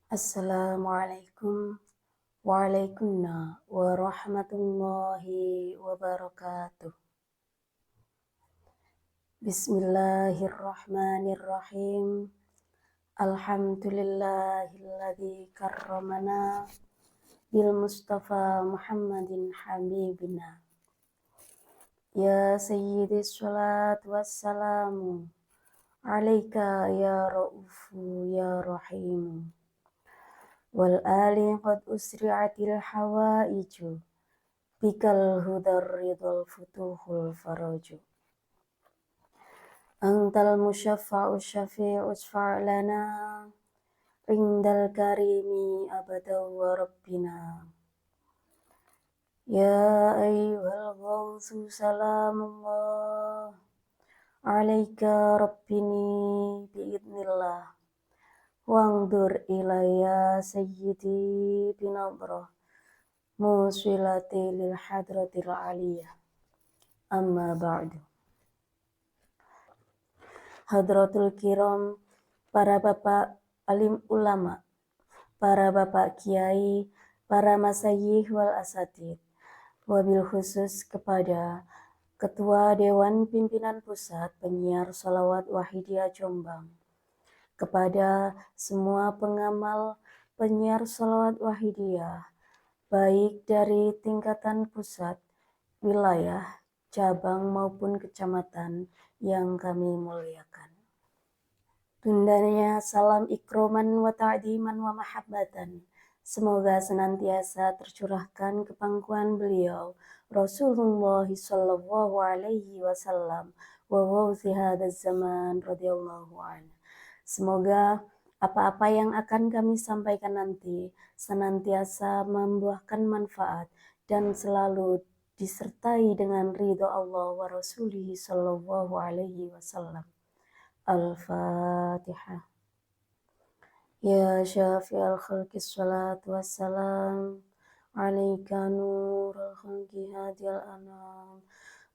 Assalamualaikum warahmatullahi wabarakatuh. Bismillahirrahmanirrahim. Alhamdulillahilladzi karramana bil Mustafa Muhammadin habibina. Ya sayyidi salatu wassalamu alaika ya ra'ufu ya rahimu. Wal ali qad usri'atil hawaiju bikal hudar ridul futuhul faraju. Antal musyaffa'u syafi'u usfa' lana indal karimi abada wa rabbina. Ya ayyuhal ghawthu salamullah alaika rabbini biidnillah. Wangdur ilayya sayyidi binadrah musilati lil hadratil aliyah. Amma ba'du. Hadratul kiram, para bapak alim ulama, para bapak kiai, para masyayikh wal asatid, wabil khusus kepada Ketua Dewan Pimpinan Pusat Penyiar Shalawat Wahidiyah Jombang, kepada semua pengamal penyiar Shalawat Wahidiyah, baik dari tingkatan pusat, wilayah, cabang maupun kecamatan yang kami muliakan. Tundanya salam ikroman wa ta'diman wa mahabbatan. Semoga senantiasa tercurahkan ke pangkuan beliau Rasulullah sallallahu alaihi wasallam wa wawzi hadzal zaman radhiyallahu anhu. Semoga apa-apa yang akan kami sampaikan nanti senantiasa membuahkan manfaat dan selalu disertai dengan ridho Allah wa Rasulih sallallahu alaihi wasallam. Al-Fatihah. Ya syafi'al khalqi salatu wassalam alaika nurul khalqi hadiyal anam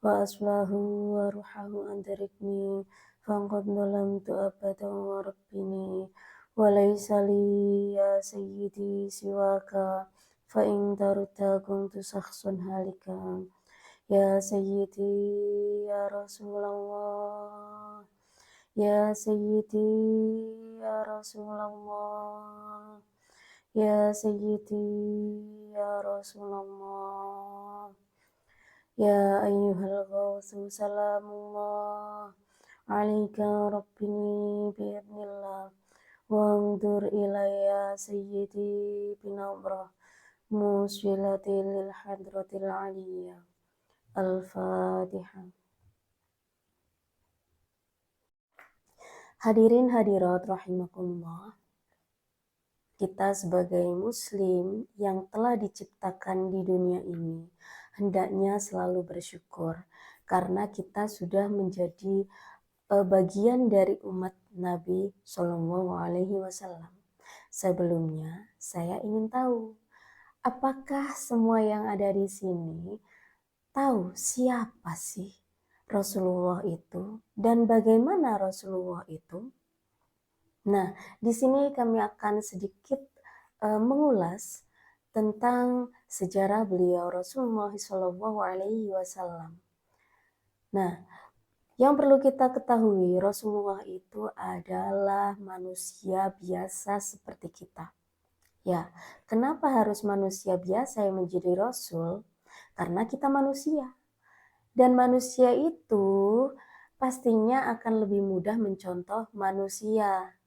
wa aslahu wa ruhahu antarikni faqad dalamtu abadan wa rabbini wa laysa li ya sayyidi siwaka fa in tarutta kuntu sakhsun halika ya sayyidi ya Rasulullah ya sayyidi ya Rasulullah ya sayyidi ya Rasulullah ya ayyuhal ghawthu salamullah alaika rabbini biidnillah wangdur ilayya sayyidi binadrah muswilati lil hadratil aliyah. Al-Fatihah. Hadirin hadirat rahimakumullah, kita sebagai muslim yang telah diciptakan di dunia ini hendaknya selalu bersyukur karena kita sudah menjadi bagian dari umat Nabi Shallallahu Alaihi Wasallam. Sebelumnya saya ingin tahu, apakah semua yang ada di sini tahu siapa sih Rasulullah itu dan bagaimana Rasulullah itu? Nah, di sini kami akan sedikit mengulas tentang sejarah beliau Rasulullah Shallallahu Alaihi Wasallam. Nah, yang perlu kita ketahui, Rasulullah itu adalah manusia biasa seperti kita. Ya, kenapa harus manusia biasa yang menjadi Rasul? Karena kita manusia. Dan manusia itu pastinya akan lebih mudah mencontoh manusia.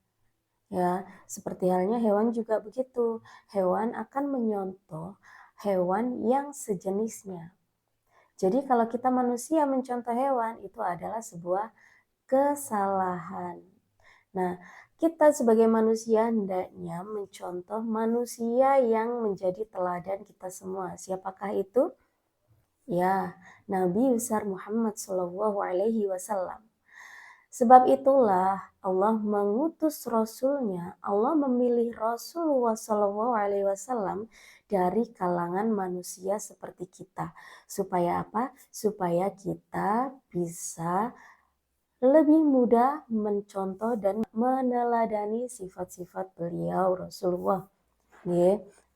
Ya, seperti halnya hewan juga begitu. Hewan akan menyontoh hewan yang sejenisnya. Jadi kalau kita manusia mencontoh hewan itu adalah sebuah kesalahan. Nah, kita sebagai manusia hendaknya mencontoh manusia yang menjadi teladan kita semua. Siapakah itu? Ya, Nabi besar Muhammad Shallallahu Alaihi Wasallam. Sebab itulah Allah mengutus Rasulnya, Allah memilih Rasulullah Shallallahu Alaihi Wasallam dari kalangan manusia seperti kita. Supaya apa? Supaya kita bisa lebih mudah mencontoh dan meneladani sifat-sifat beliau Rasulullah.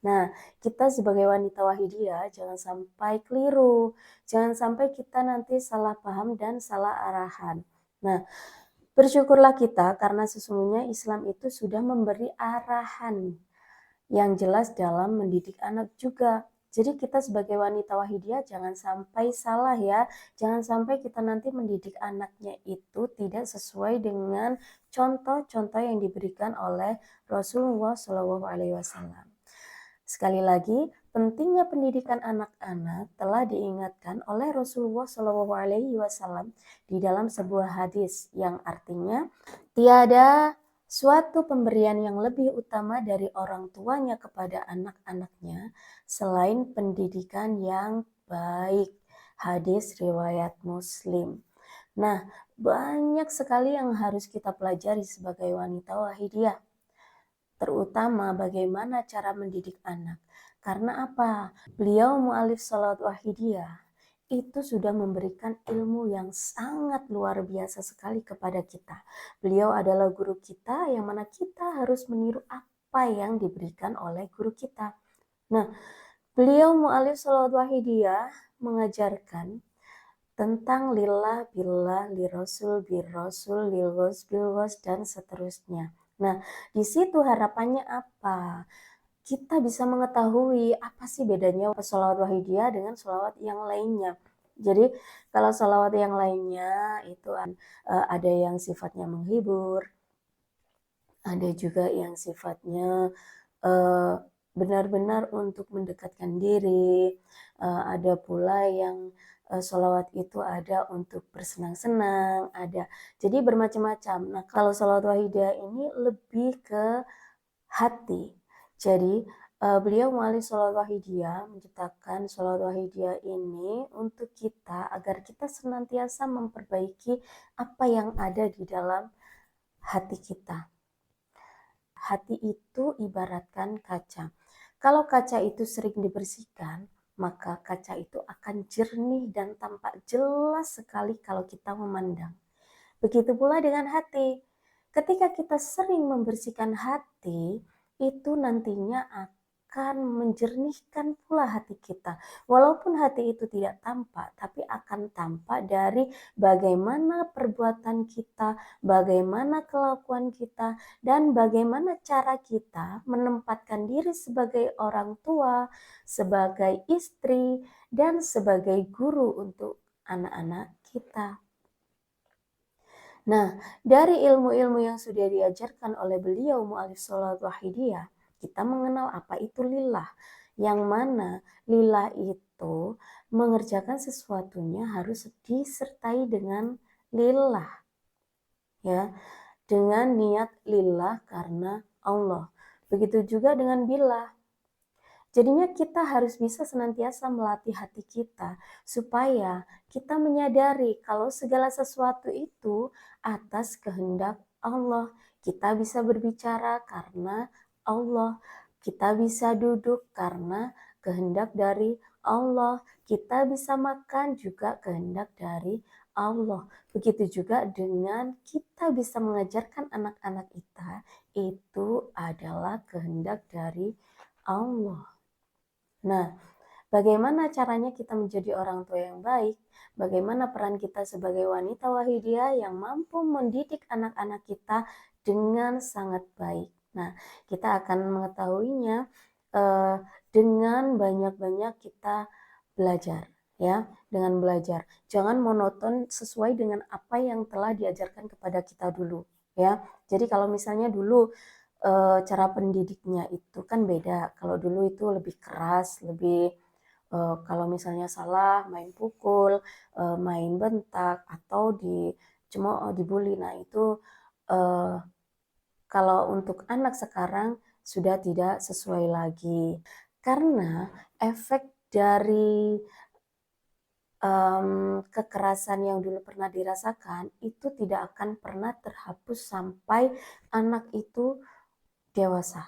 Nah, kita sebagai wanita Wahidiyah jangan sampai keliru, jangan sampai kita nanti salah paham dan salah arahan. Nah, bersyukurlah kita karena sesungguhnya Islam itu sudah memberi arahan yang jelas dalam mendidik anak juga. Jadi kita sebagai wanita Wahidiyah jangan sampai salah ya, jangan sampai kita nanti mendidik anaknya itu tidak sesuai dengan contoh-contoh yang diberikan oleh Rasulullah SAW. Sekali lagi, pentingnya pendidikan anak-anak telah diingatkan oleh Rasulullah SAW di dalam sebuah hadis yang artinya tiada suatu pemberian yang lebih utama dari orang tuanya kepada anak-anaknya selain pendidikan yang baik. Hadis riwayat Muslim. Nah, banyak sekali yang harus kita pelajari sebagai wanita Wahidiyah, terutama bagaimana cara mendidik anak. Karena apa? Beliau mu'alif salat Wahidiyah itu sudah memberikan ilmu yang sangat luar biasa sekali kepada kita. Beliau adalah guru kita yang mana kita harus meniru apa yang diberikan oleh guru kita. Nah, beliau mu'alif salat Wahidiyah mengajarkan tentang lillah, billah, lirasul, birrasul, lilwas, bilwas, dan seterusnya. Nah, di situ harapannya apa? Kita bisa mengetahui apa sih bedanya sholawat Wahidiyah dengan sholawat yang lainnya. Jadi kalau sholawat yang lainnya itu ada yang sifatnya menghibur, ada juga yang sifatnya benar-benar untuk mendekatkan diri, ada pula yang sholawat itu ada untuk bersenang-senang, ada. Jadi bermacam-macam. Nah kalau sholawat Wahidiyah ini lebih ke hati. Jadi beliau melalui sholawat Wahidiyah menciptakan sholawat Wahidiyah ini untuk kita agar kita senantiasa memperbaiki apa yang ada di dalam hati kita. Hati itu ibaratkan kaca. Kalau kaca itu sering dibersihkan, maka kaca itu akan jernih dan tampak jelas sekali kalau kita memandang. Begitu pula dengan hati. Ketika kita sering membersihkan hati, itu nantinya akan menjernihkan pula hati kita. Walaupun hati itu tidak tampak, tapi akan tampak dari bagaimana perbuatan kita, bagaimana kelakuan kita, dan bagaimana cara kita menempatkan diri sebagai orang tua, sebagai istri, dan sebagai guru untuk anak-anak kita. Nah, dari ilmu-ilmu yang sudah diajarkan oleh beliau mu'alif sholawat Wahidiyah, kita mengenal apa itu lillah. Yang mana lillah itu mengerjakan sesuatunya harus disertai dengan lillah. Ya, dengan niat lillah karena Allah. Begitu juga dengan billah. Jadinya kita harus bisa senantiasa melatih hati kita supaya kita menyadari kalau segala sesuatu itu atas kehendak Allah. Kita bisa berbicara karena Allah. Kita bisa duduk karena kehendak dari Allah. Kita bisa makan juga kehendak dari Allah. Begitu juga dengan kita bisa mengajarkan anak-anak kita, itu adalah kehendak dari Allah. Nah, bagaimana caranya kita menjadi orang tua yang baik? Bagaimana peran kita sebagai wanita Wahidiyah yang mampu mendidik anak-anak kita dengan sangat baik? Nah, kita akan mengetahuinya dengan banyak-banyak kita belajar, ya, dengan belajar. Jangan monoton sesuai dengan apa yang telah diajarkan kepada kita dulu, ya. Jadi kalau misalnya dulu cara pendidiknya itu kan beda. Kalau dulu itu lebih keras, lebih kalau misalnya salah main pukul, main bentak atau cuma dibully. Nah itu kalau untuk anak sekarang sudah tidak sesuai lagi. Karena efek dari kekerasan yang dulu pernah dirasakan itu tidak akan pernah terhapus sampai anak itu dewasa.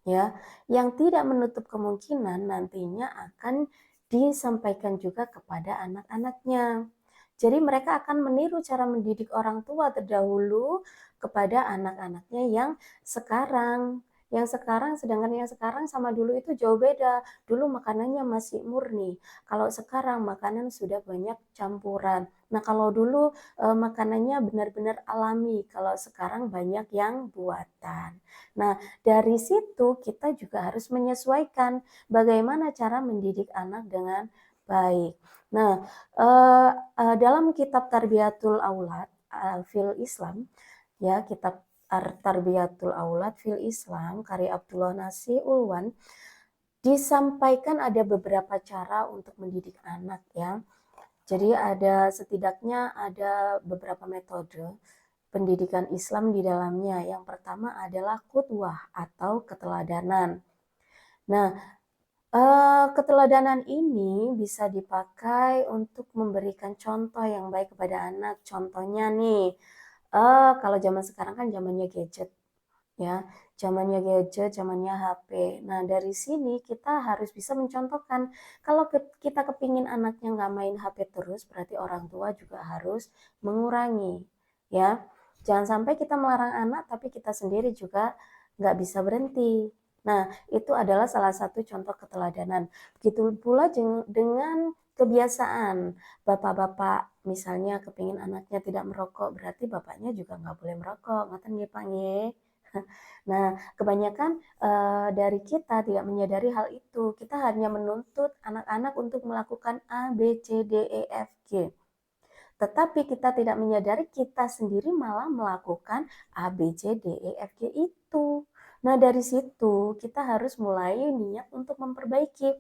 Ya, yang tidak menutup kemungkinan nantinya akan disampaikan juga kepada anak-anaknya. Jadi mereka akan meniru cara mendidik orang tua terdahulu kepada anak-anaknya yang sekarang. Sedangkan yang sekarang sama dulu itu jauh beda. Dulu makanannya masih murni. Kalau sekarang makanan sudah banyak campuran. Nah, kalau dulu makanannya benar-benar alami. Kalau sekarang banyak yang buatan. Nah, dari situ kita juga harus menyesuaikan bagaimana cara mendidik anak dengan baik. Nah, dalam kitab Tarbiyatul Aulad fil Islam, ya, kitab Tarbiyatul Aulad fil Islam karya Abdullah Nasir Ulwan, disampaikan ada beberapa cara untuk mendidik anak, ya. Jadi setidaknya ada beberapa metode pendidikan Islam di dalamnya. Yang pertama adalah qudwah atau keteladanan. Nah, keteladanan ini bisa dipakai untuk memberikan contoh yang baik kepada anak. Contohnya nih, kalau zaman sekarang kan zamannya gadget, ya, zamannya gadget, zamannya HP. Nah, dari sini kita harus bisa mencontohkan. Kalau kita kepingin anaknya nggak main HP terus, berarti orang tua juga harus mengurangi, ya. Jangan sampai kita melarang anak, tapi kita sendiri juga nggak bisa berhenti. Nah, itu adalah salah satu contoh keteladanan. Begitu pula dengan kebiasaan. Bapak-bapak misalnya kepingin anaknya tidak merokok, berarti bapaknya juga nggak boleh merokok. Ngoten nggih, Pak nggih. Nah, kebanyakan dari kita tidak menyadari hal itu. Kita hanya menuntut anak-anak untuk melakukan A, B, C, D, E, F, G. Tetapi kita tidak menyadari kita sendiri malah melakukan A, B, C, D, E, F, G itu. Nah, dari situ kita harus mulai niat untuk memperbaiki.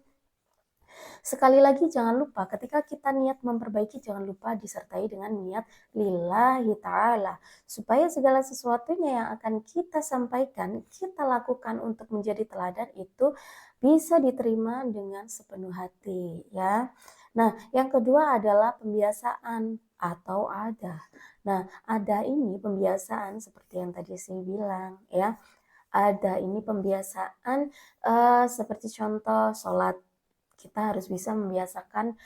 Sekali lagi jangan lupa ketika kita niat memperbaiki, jangan lupa disertai dengan niat lillahi ta'ala. Supaya segala sesuatunya yang akan kita sampaikan, kita lakukan untuk menjadi teladan itu bisa diterima dengan sepenuh hati, ya. Nah, yang kedua adalah pembiasaan atau ada. Nah, ada ini pembiasaan seperti yang tadi saya bilang, ya. Ada ini pembiasaan seperti contoh sholat. Kita harus bisa membiasakan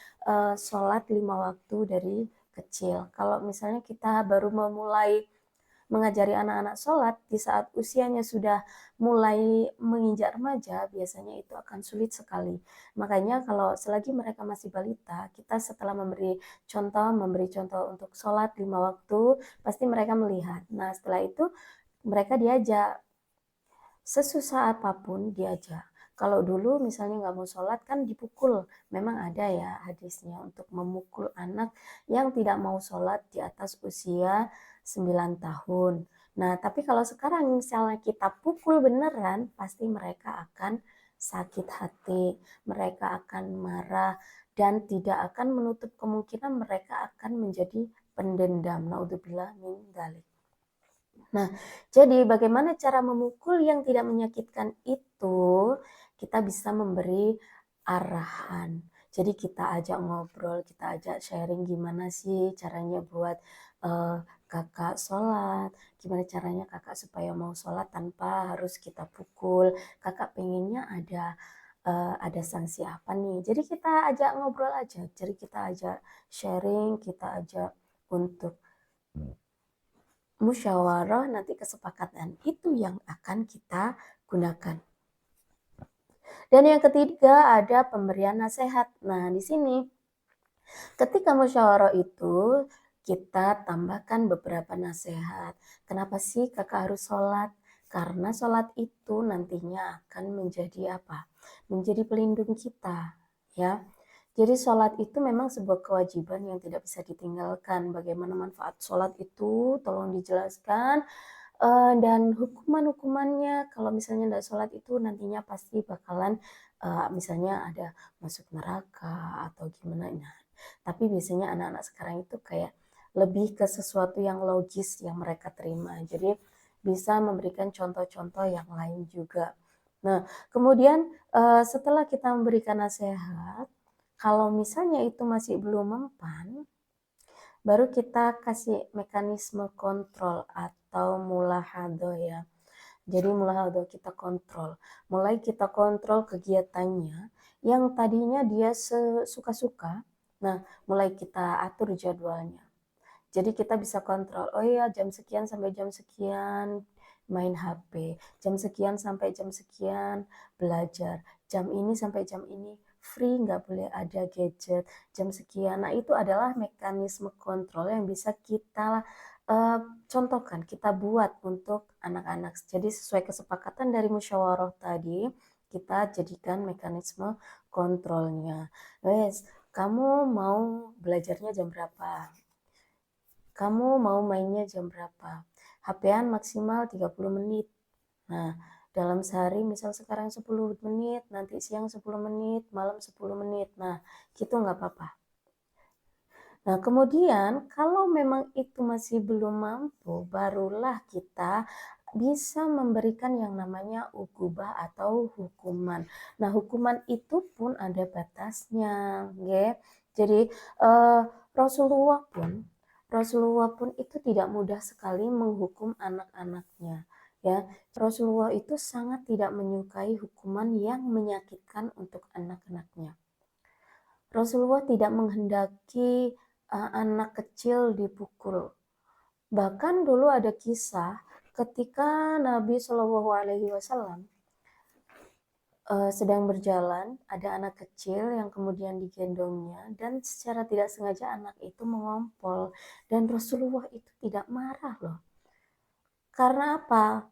sholat 5 waktu dari kecil. Kalau misalnya kita baru memulai mengajari anak-anak sholat di saat usianya sudah mulai menginjak remaja, biasanya itu akan sulit sekali. Makanya kalau selagi mereka masih balita, kita setelah memberi contoh untuk sholat 5 waktu, pasti mereka melihat. Nah, setelah itu mereka diajak, sesusah apapun diajak. Kalau dulu misalnya nggak mau sholat kan dipukul. Memang ada ya hadisnya untuk memukul anak yang tidak mau sholat di atas usia 9 tahun. Nah, tapi kalau sekarang misalnya kita pukul beneran, pasti mereka akan sakit hati, mereka akan marah, dan tidak akan menutup kemungkinan mereka akan menjadi pendendam. Naudzubillah min dzalik. Nah, jadi bagaimana cara memukul yang tidak menyakitkan itu, kita bisa memberi arahan. Jadi kita ajak ngobrol, kita ajak sharing gimana sih caranya buat kakak sholat, gimana caranya kakak supaya mau sholat tanpa harus kita pukul. Kakak pengennya ada sanksi apa nih? Jadi kita ajak ngobrol aja, jadi kita ajak sharing, kita ajak untuk musyawarah, nanti kesepakatan itu yang akan kita gunakan. Dan yang ketiga ada pemberian nasihat. Nah, di sini ketika musyawarah itu kita tambahkan beberapa nasihat. Kenapa sih kakak harus sholat? Karena sholat itu nantinya akan menjadi apa? Menjadi pelindung kita, ya. Jadi sholat itu memang sebuah kewajiban yang tidak bisa ditinggalkan. Bagaimana manfaat sholat itu? Tolong dijelaskan. Dan hukuman-hukumannya kalau misalnya tidak sholat itu nantinya pasti bakalan misalnya ada masuk neraka atau gimana. Nah, tapi biasanya anak-anak sekarang itu kayak lebih ke sesuatu yang logis yang mereka terima. Jadi bisa memberikan contoh-contoh yang lain juga. Nah, kemudian setelah kita memberikan nasihat, kalau misalnya itu masih belum mempan, baru kita kasih mekanisme kontrol atau mulahado, ya. Jadi mulahado kita kontrol. Mulai kita kontrol kegiatannya yang tadinya dia suka-suka, Nah, mulai kita atur jadwalnya. Jadi kita bisa kontrol, oh iya jam sekian sampai jam sekian main HP, jam sekian sampai jam sekian belajar, jam ini sampai jam ini free, nggak boleh ada gadget, jam sekian. Nah itu adalah mekanisme kontrol yang bisa kita contohkan, kita buat untuk anak-anak. Jadi sesuai kesepakatan dari musyawarah tadi, kita jadikan mekanisme kontrolnya. Wes, kamu mau belajarnya jam berapa? Kamu mau mainnya jam berapa? HP-an maksimal 30 menit. Nah, dalam sehari misal sekarang 10 menit, nanti siang 10 menit, malam 10 menit. Nah, gitu nggak apa-apa. Nah, kemudian kalau memang itu masih belum mampu, barulah kita bisa memberikan yang namanya ukubah atau hukuman. Nah, hukuman itu pun ada batasnya, ya. Jadi eh, Rasulullah pun Rasulullah pun itu tidak mudah sekali menghukum anak-anaknya. Ya, Rasulullah itu sangat tidak menyukai hukuman yang menyakitkan untuk anak-anaknya. Rasulullah tidak menghendaki anak kecil dipukul. Bahkan dulu ada kisah ketika Nabi Shallallahu Alaihi Wasallam sedang berjalan, ada anak kecil yang kemudian digendongnya dan secara tidak sengaja anak itu mengompol dan Rasulullah itu tidak marah loh. Karena apa?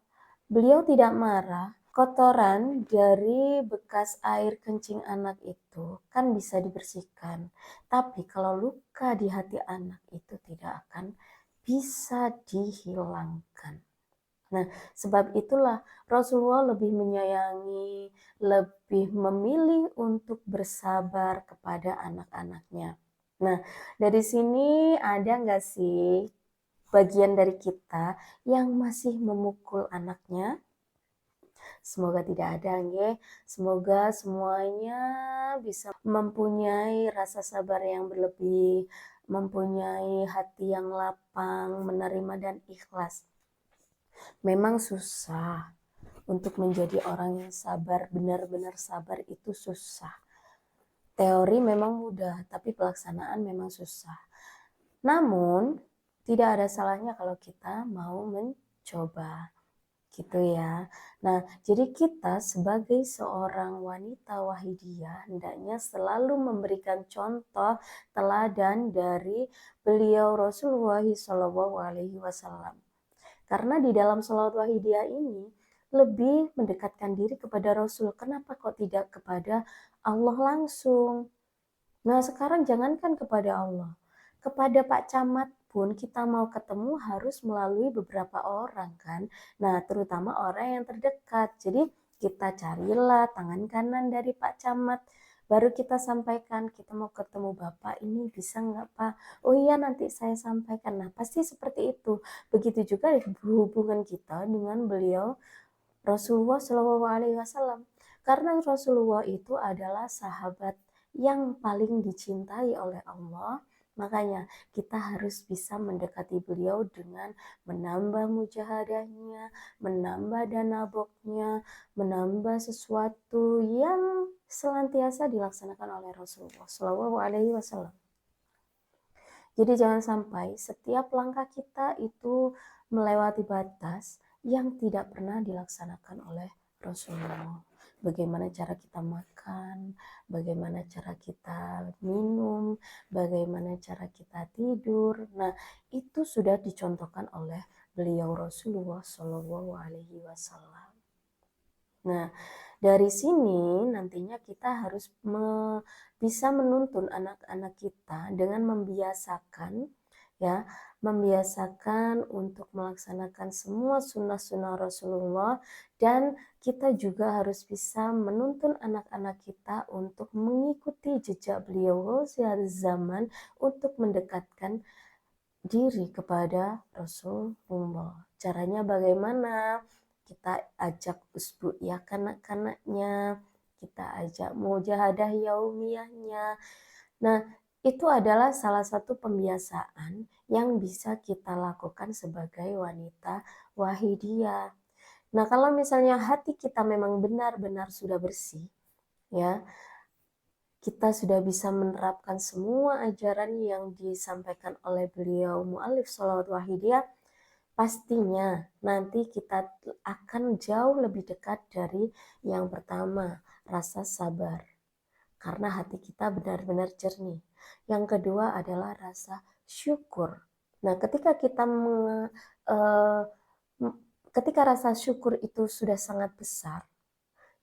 Beliau tidak marah. Kotoran dari bekas air kencing anak itu kan bisa dibersihkan. Tapi kalau luka di hati anak itu tidak akan bisa dihilangkan. Nah, sebab itulah Rasulullah lebih menyayangi, lebih memilih untuk bersabar kepada anak-anaknya. Nah, dari sini ada nggak sih bagian dari kita yang masih memukul anaknya? Semoga tidak ada, nggih. Semoga semuanya bisa mempunyai rasa sabar yang berlebih, mempunyai hati yang lapang, menerima dan ikhlas. Memang susah untuk menjadi orang yang sabar, benar-benar sabar itu susah. Teori memang mudah, tapi pelaksanaan memang susah. Namun, tidak ada salahnya kalau kita mau mencoba. Gitu ya. Nah, jadi kita sebagai seorang wanita wahidiyah hendaknya selalu memberikan contoh teladan dari beliau Rasulullah SAW. Karena di dalam sholawat wahidiyah ini lebih mendekatkan diri kepada Rasul. Kenapa kok tidak kepada Allah langsung? Nah, sekarang jangankan kepada Allah, kepada Pak Camat pun kita mau ketemu harus melalui beberapa orang kan. Nah, terutama orang yang terdekat. Jadi kita carilah tangan kanan dari Pak Camat. Baru kita sampaikan, kita mau ketemu Bapak ini bisa nggak Pak? Oh iya nanti saya sampaikan. Nah pasti seperti itu. Begitu juga hubungan kita dengan beliau Rasulullah Shallallahu Alaihi Wasallam. Karena Rasulullah itu adalah sahabat yang paling dicintai oleh Allah, makanya kita harus bisa mendekati beliau dengan menambah mujahadahnya, menambah danaboknya, menambah sesuatu yang senantiasa dilaksanakan oleh Rasulullah Shallallahu Alaihi Wasallam. Jadi jangan sampai setiap langkah kita itu melewati batas yang tidak pernah dilaksanakan oleh Rasulullah. Bagaimana cara kita makan, bagaimana cara kita minum, bagaimana cara kita tidur. Nah, itu sudah dicontohkan oleh beliau Rasulullah Shallallahu Alaihi Wasallam. Nah, dari sini nantinya kita harus bisa menuntun anak-anak kita dengan membiasakan untuk melaksanakan semua sunnah-sunnah Rasulullah dan kita juga harus bisa menuntun anak-anak kita untuk mengikuti jejak beliau zaman untuk mendekatkan diri kepada Rasulullah. Caranya bagaimana? Kita ajak usbu ya kanak-kanaknya, kita ajak mujahadah yaumiyahnya. Nah, itu adalah salah satu pembiasaan yang bisa kita lakukan sebagai wanita wahidiyah. Nah, kalau misalnya hati kita memang benar-benar sudah bersih, ya, kita sudah bisa menerapkan semua ajaran yang disampaikan oleh beliau mu'alif sholawat wahidiyah, pastinya nanti kita akan jauh lebih dekat dari yang pertama, rasa sabar. Karena hati kita benar-benar jernih. Yang kedua adalah rasa syukur. Nah, eh, ketika rasa syukur itu sudah sangat besar,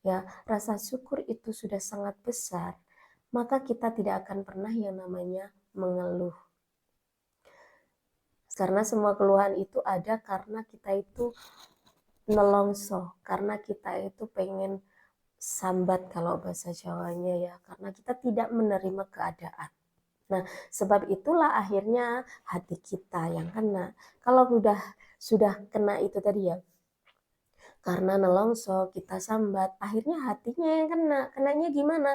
ya, rasa syukur itu sudah sangat besar, maka kita tidak akan pernah yang namanya mengeluh. Karena semua keluhan itu ada karena kita itu nelongso, karena kita itu pengen sambat kalau bahasa Jawanya ya, karena kita tidak menerima keadaan. Nah, sebab itulah akhirnya hati kita yang kena. Kalau sudah kena itu tadi ya, karena nelongso kita sambat, akhirnya hatinya yang kena. Kenanya gimana?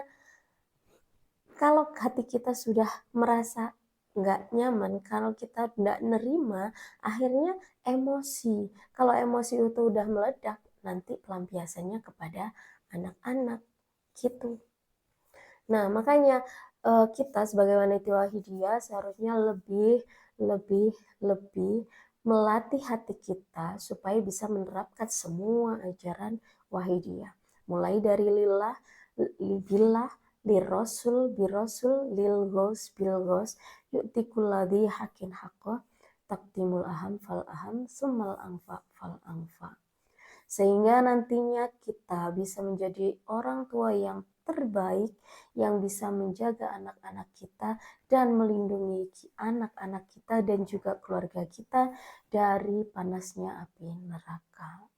Kalau hati kita sudah merasa nggak nyaman, kalau kita nggak nerima, akhirnya emosi. Kalau emosi itu udah meledak, nanti pelampiasannya kepada anak-anak gitu. Nah, makanya kita sebagai wanita wahidiyah seharusnya lebih lebih lebih melatih hati kita supaya bisa menerapkan semua ajaran wahidiyah. Mulai dari lillah, billah, lirasul, birasul, lil ghaus, bil ghaus, yu'tikul ladhi hakin haqqo, takdimul aham fal aham, summal anfa fal anfa. Sehingga nantinya kita bisa menjadi orang tua yang terbaik yang bisa menjaga anak-anak kita dan melindungi anak-anak kita dan juga keluarga kita dari panasnya api neraka.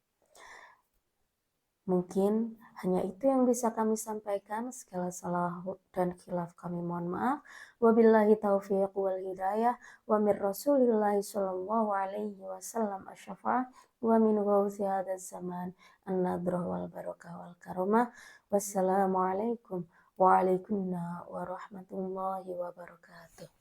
Mungkin hanya itu yang bisa kami sampaikan. Segala salah dan khilaf kami mohon maaf. Wabillahi taufiq wal hidayah wa mir rasulillahi sallallahu alaihi wasallam asyafa' wa min ghawthi hadha zaman an-nadrah wal barakah wal karamah. Wassalamualaikum warahmatullahi wabarakatuh.